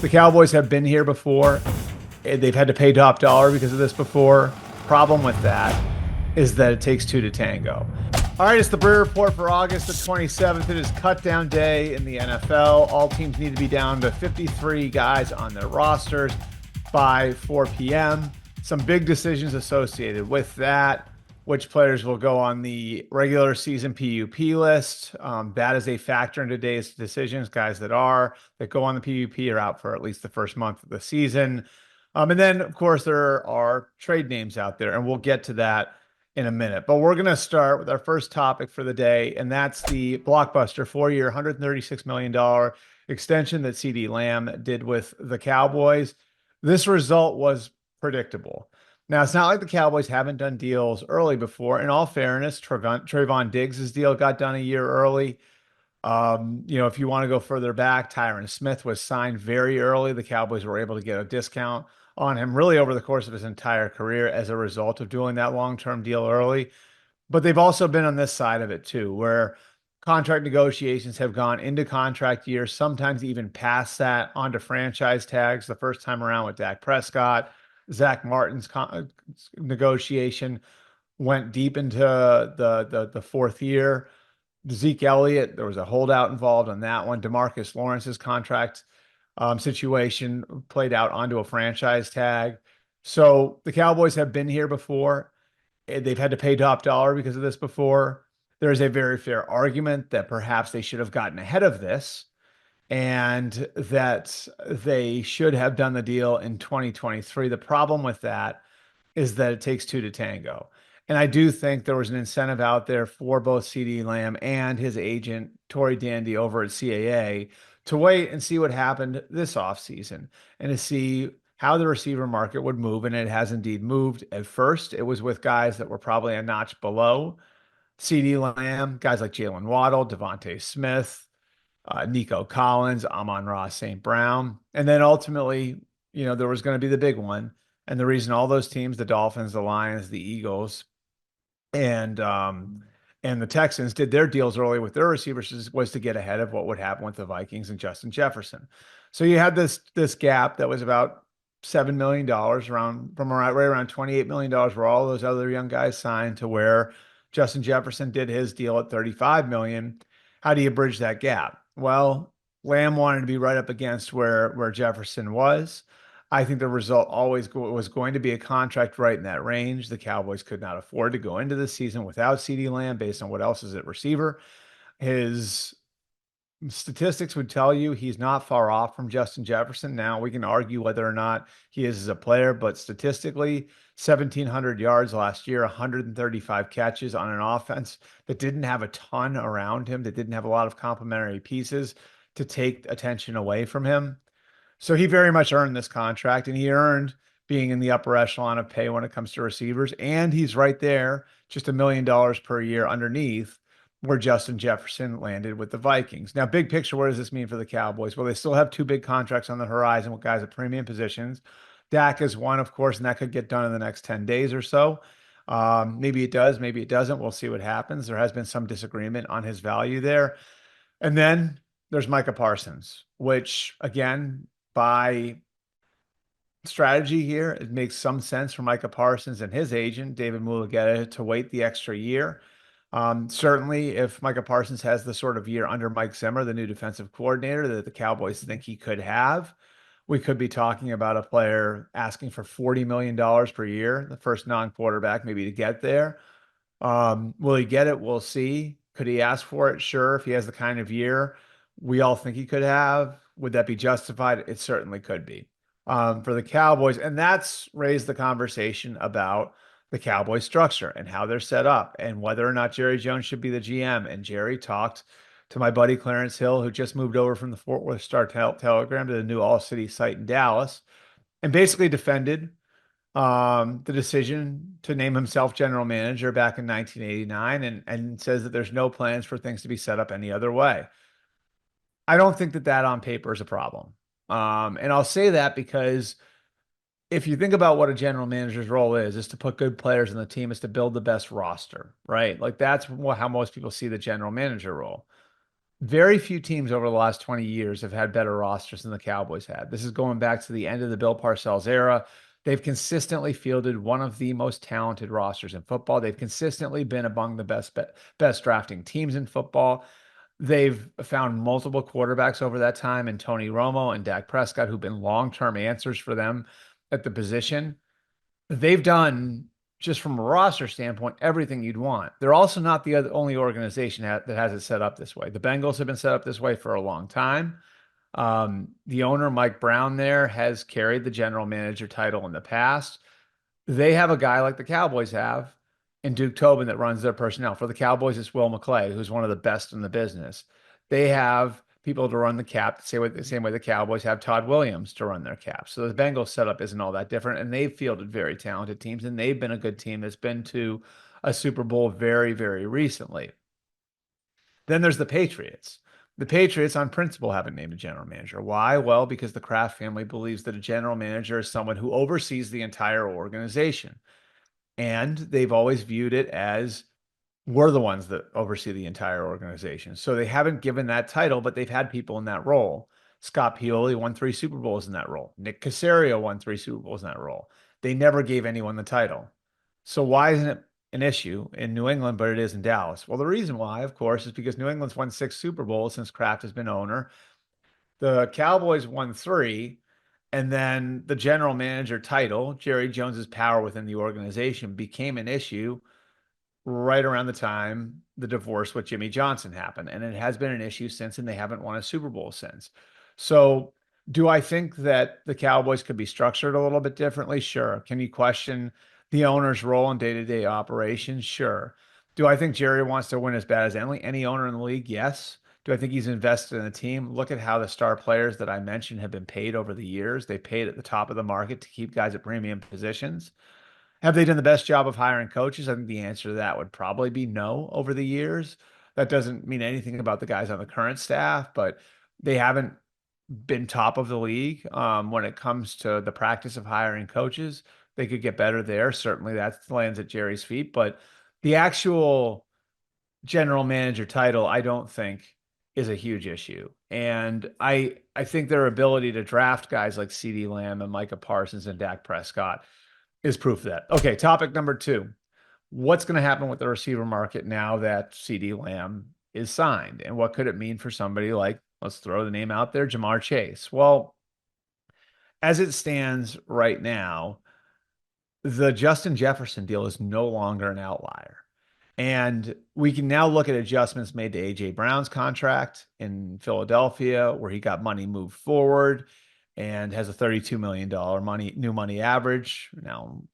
The Cowboys have been here before. They've had to pay top dollar because of this before. Problem with that is that it takes two to tango. All right, it's the Breer Report for August the 27th. It is cut down day in the NFL. All teams need to be down to 53 guys on their rosters by 4 p.m. Some big decisions associated with that. Which players will go on the regular season PUP list? That is a factor in today's decisions. Guys that go on the PUP are out for at least the first month of the season. And then, of course, there are trade names out there, and we'll get to that in a minute. But we're going to start with our first topic for the day, and that's the blockbuster 4-year, $136 million extension that CeeDee Lamb did with the Cowboys. This result was predictable. Now, it's not like the Cowboys haven't done deals early before. In all fairness, Trayvon Diggs' deal got done a year early. If you want to go further back, Tyron Smith was signed very early. The Cowboys were able to get a discount on him really over the course of his entire career as a result of doing that long-term deal early. But they've also been on this side of it too, where contract negotiations have gone into contract years, sometimes even past that onto franchise tags. The first time around with Dak Prescott, Zach Martin's negotiation went deep into the fourth year. Zeke Elliott, there was a holdout involved on that one. DeMarcus Lawrence's contract situation played out onto a franchise tag. So the Cowboys have been here before. They've had to pay top dollar because of this before. There's a very fair argument that perhaps they should have gotten ahead of this and that they should have done the deal in 2023. The problem with that is that it takes two to tango. And I do think there was an incentive out there for both CeeDee Lamb and his agent, Tory Dandy, over at CAA to wait and see what happened this offseason and to see how the receiver market would move. And it has indeed moved. At first, it was with guys that were probably a notch below CeeDee Lamb, guys like Jalen Waddle, Devontae Smith, Nico Collins, Amon-Ra St. Brown. And then ultimately, there was going to be the big one. And the reason all those teams, the Dolphins, the Lions, the Eagles, and the Texans did their deals early with their receivers was to get ahead of what would happen with the Vikings and Justin Jefferson. So you had this gap that was about $7 million from right around $28 million where all those other young guys signed to where Justin Jefferson did his deal at $35 million. How do you bridge that gap? Well, Lamb wanted to be right up against where Jefferson was. I think the result always was going to be a contract right in that range. The Cowboys could not afford to go into the season without CeeDee Lamb based on what else is at receiver. His statistics would tell you he's not far off from Justin Jefferson. Now, we can argue whether or not he is as a player, but statistically, 1,700 yards last year, 135 catches on an offense that didn't have a ton around him, that didn't have a lot of complementary pieces to take attention away from him. So he very much earned this contract, and he earned being in the upper echelon of pay when it comes to receivers. And he's right there, just $1 million per year underneath where Justin Jefferson landed with the Vikings. Now, big picture, what does this mean for the Cowboys? Well, they still have two big contracts on the horizon with guys at premium positions. Dak is one, of course, and that could get done in the next 10 days or so. Maybe it does, maybe it doesn't. We'll see what happens. There has been some disagreement on his value there. And then there's Micah Parsons, which, again, by strategy here, it makes some sense for Micah Parsons and his agent, David Mulugheta, to wait the extra year. Certainly, if Micah Parsons has the sort of year under Mike Zimmer, the new defensive coordinator, that the Cowboys think he could have, we could be talking about a player asking for $40 million per year, the first non-quarterback maybe to get there. Will he get it? We'll see. Could he ask for it? Sure. If he has the kind of year we all think he could have, would that be justified? It certainly could be for the Cowboys. And that's raised the conversation about the Cowboys structure and how they're set up and whether or not Jerry Jones should be the GM. And Jerry talked to my buddy Clarence Hill, who just moved over from the Fort Worth Star-Telegram to the new All-City site in Dallas, and basically defended the decision to name himself general manager back in 1989 and says that there's no plans for things to be set up any other way. I don't think that on paper is a problem. And I'll say that because if you think about what a general manager's role is to put good players in the team, is to build the best roster, right? Like that's how most people see the general manager role. Very few teams over the last 20 years have had better rosters than the Cowboys had. This is going back to the end of the Bill Parcells era. They've consistently fielded one of the most talented rosters in football. They've consistently been among the best drafting teams in football. They've found multiple quarterbacks over that time, and Tony Romo and Dak Prescott, who've been long-term answers for them at the position. They've done, just from a roster standpoint, everything you'd want. They're also not the only organization that has it set up this way. The Bengals have been set up this way for a long time. The owner, Mike Brown, there has carried the general manager title in the past. They have a guy like the Cowboys have in Duke Tobin that runs their personnel. For the Cowboys, it's Will McClay, who's one of the best in the business. They have people to run the cap the same way the Cowboys have Todd Williams to run their cap. So the Bengals setup isn't all that different, and they've fielded very talented teams, and they've been a good team that's been to a Super Bowl very, very recently. Then there's the Patriots. The Patriots, on principle, haven't named a general manager. Why? Well, because the Kraft family believes that a general manager is someone who oversees the entire organization. And they've always viewed it as we're the ones that oversee the entire organization. So they haven't given that title, but they've had people in that role. Scott Pioli won 3 Super Bowls in that role. Nick Caserio won 3 Super Bowls in that role. They never gave anyone the title. So why isn't it an issue in New England, but it is in Dallas? Well, the reason why, of course, is because New England's won 6 Super Bowls since Kraft has been owner. The Cowboys won three, and then the general manager title, Jerry Jones's power within the organization, became an issue right around the time the divorce with Jimmy Johnson happened. And it has been an issue since, and they haven't won a Super Bowl since. So, do I think that the Cowboys could be structured a little bit differently? Sure. Can you question the owner's role in day-to-day operations? Sure. Do I think Jerry wants to win as bad as any owner in the league? Yes. Do I think he's invested in the team? Look at how the star players that I mentioned have been paid over the years. They paid at the top of the market to keep guys at premium positions. Have they done the best job of hiring coaches? I think the answer to that would probably be no over the years. That doesn't mean anything about the guys on the current staff, but they haven't been top of the league when it comes to the practice of hiring coaches. They could get better there. Certainly that lands at Jerry's feet, but the actual general manager title, I don't think is a huge issue. And I think their ability to draft guys like CeeDee Lamb and Micah Parsons and Dak Prescott is proof of that. Okay, topic number two. What's going to happen with the receiver market now that CeeDee Lamb is signed? And what could it mean for somebody like, let's throw the name out there, Jamar Chase? Well, as it stands right now, the Justin Jefferson deal is no longer an outlier. And we can now look at adjustments made to AJ Brown's contract in Philadelphia, where he got money moved forward and has a $32 million new money average. Now,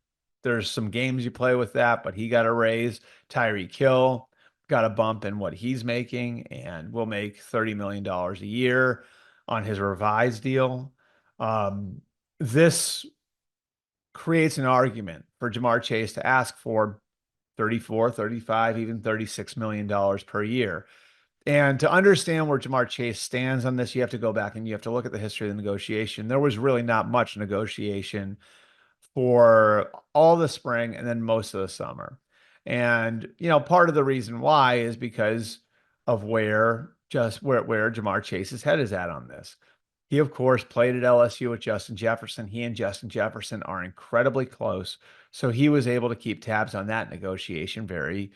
there's some games you play with that, but he got a raise. Tyreek Hill got a bump in what he's making and will make $30 million a year on his revised deal. This creates an argument for Jamar Chase to ask for 34, 35, even $36 million per year. And to understand where Jamar Chase stands on this, you have to go back and you have to look at the history of the negotiation. There was really not much negotiation for all the spring and then most of the summer. And, part of the reason why is because of where Jamar Chase's head is at on this. He, of course, played at LSU with Justin Jefferson. He and Justin Jefferson are incredibly close. So he was able to keep tabs on that negotiation very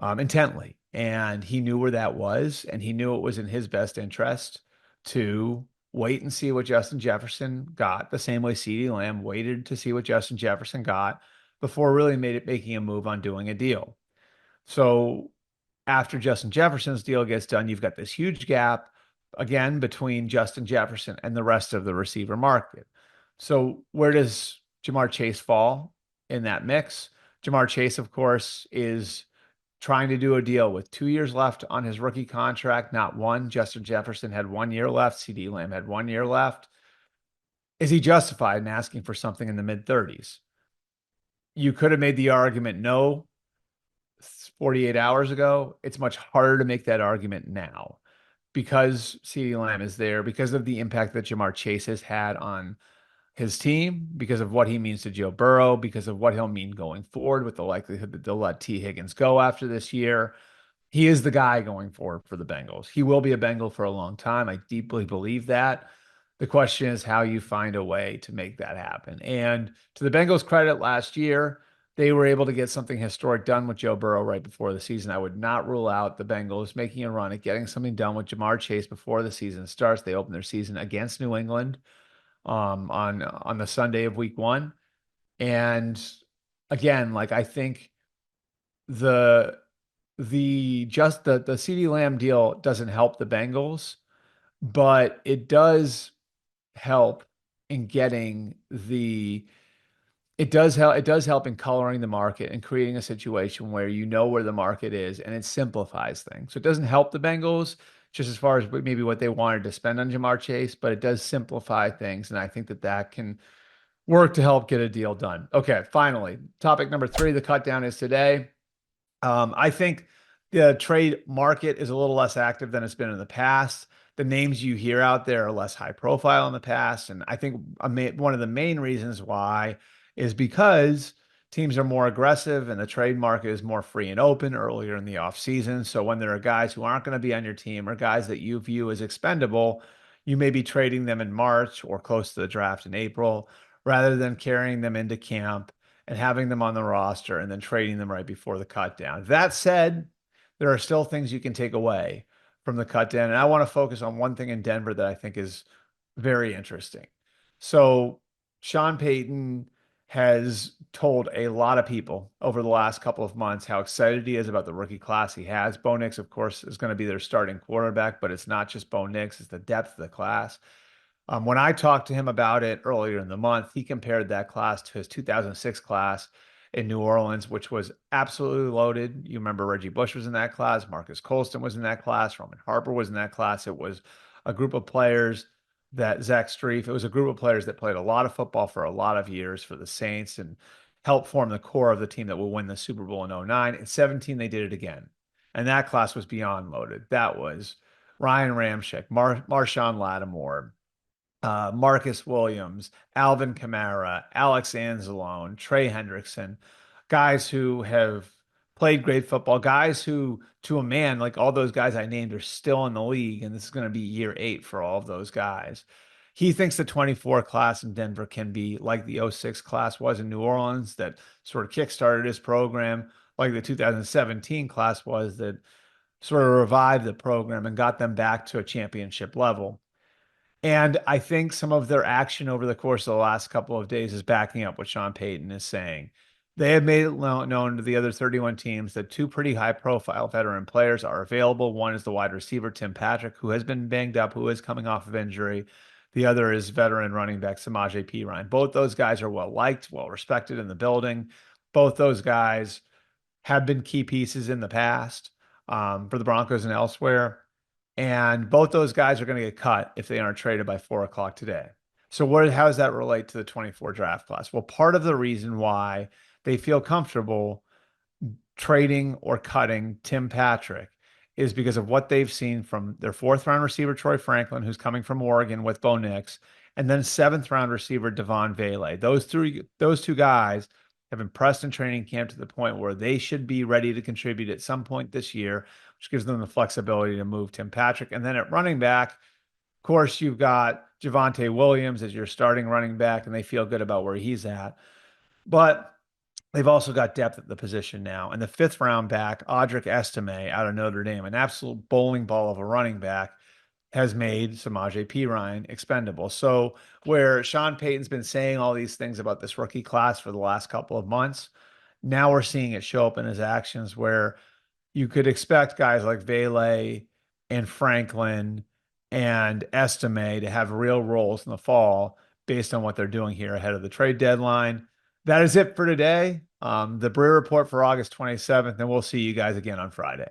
intently. And he knew where that was, and he knew it was in his best interest to wait and see what Justin Jefferson got, the same way CeeDee Lamb waited to see what Justin Jefferson got before really making a move on doing a deal. So after Justin Jefferson's deal gets done, you've got this huge gap again between Justin Jefferson and the rest of the receiver market. So where does Jamar Chase fall in that mix? Jamar Chase, of course, is trying to do a deal with 2 years left on his rookie contract, not one. Justin Jefferson had 1 year left. CeeDee Lamb had 1 year left. Is he justified in asking for something in the mid-30s? You could have made the argument no 48 hours ago. It's much harder to make that argument now because CeeDee Lamb is there, because of the impact that Jamar Chase has had on his team, because of what he means to Joe Burrow, because of what he'll mean going forward with the likelihood that they'll let T. Higgins go after this year. He is the guy going forward for the Bengals. He will be a Bengal for a long time. I deeply believe that. The question is how you find a way to make that happen. And to the Bengals' credit, last year, they were able to get something historic done with Joe Burrow right before the season. I would not rule out the Bengals making a run at getting something done with Jamar Chase before the season starts. They open their season against New England on the Sunday of week one. And again, like I think the the CeeDee Lamb deal doesn't help the Bengals, but it does help in getting the it does help in coloring the market and creating a situation where you know where the market is and it simplifies things. So it doesn't help the Bengals just as far as maybe what they wanted to spend on Jamar Chase, but it does simplify things, and I think that that can work to help get a deal done. Okay, finally, topic number three, the cut down is today. I think the trade market is a little less active than it's been in the past. The names you hear out there are less high profile in the past. And I think one of the main reasons why is because teams are more aggressive and the trade market is more free and open earlier in the offseason. So when there are guys who aren't going to be on your team or guys that you view as expendable, you may be trading them in March or close to the draft in April rather than carrying them into camp and having them on the roster and then trading them right before the cut down. That said, there are still things you can take away from the cut down. And I want to focus on one thing in Denver that I think is very interesting. So Sean Payton has told a lot of people over the last couple of months how excited he is about the rookie class he has. Bo Nix, of course, is going to be their starting quarterback, but it's not just Bo Nix, it's the depth of the class. When I talked to him about it earlier in the month, he compared that class to his 2006 class in New Orleans, which was absolutely loaded. You remember Reggie Bush was in that class, Marcus Colston was in that class, Roman Harper was in that class. It was a group of players that Zach Strief, it was a group of players that played a lot of football for a lot of years for the Saints and helped form the core of the team that will win the Super Bowl in '09. In 17, they did it again. And that class was beyond loaded. That was Ryan Ramczyk, Marshawn Lattimore, Marcus Williams, Alvin Kamara, Alex Anzalone, Trey Hendrickson, guys who have played great football, guys who, to a man, like all those guys I named, are still in the league, and this is going to be year 8 for all of those guys. He thinks the 24 class in Denver can be like the '06 class was in New Orleans, that sort of kickstarted his program, like the 2017 class was, that sort of revived the program and got them back to a championship level. And I think some of their action over the course of the last couple of days is backing up what Sean Payton is saying. They have made it known to the other 31 teams that two pretty high profile veteran players are available. One is the wide receiver, Tim Patrick, who has been banged up, who is coming off of injury. The other is veteran running back Samaje Perine. Both those guys are well liked, well respected in the building. Both those guys have been key pieces in the past for the Broncos and elsewhere. And both those guys are going to get cut if they aren't traded by 4 o'clock today. So how does that relate to the 24 draft class? Well, part of the reason why they feel comfortable trading or cutting Tim Patrick is because of what they've seen from their 4th-round receiver, Troy Franklin, who's coming from Oregon with Bo Nix, and then 7th-round receiver, Devon Vele. Those two guys have impressed in training camp to the point where they should be ready to contribute at some point this year, which gives them the flexibility to move Tim Patrick. And then at running back, of course, you've got Javonte Williams as your starting running back, and they feel good about where he's at. But they've also got depth at the position now. And the 5th-round back, Audric Estime out of Notre Dame, an absolute bowling ball of a running back, has made Samaje Perine expendable. So where Sean Payton's been saying all these things about this rookie class for the last couple of months, now we're seeing it show up in his actions, where you could expect guys like Vele and Franklin and Estime to have real roles in the fall based on what they're doing here ahead of the trade deadline. That is it for today. The Breer Report for August 27th, and we'll see you guys again on Friday.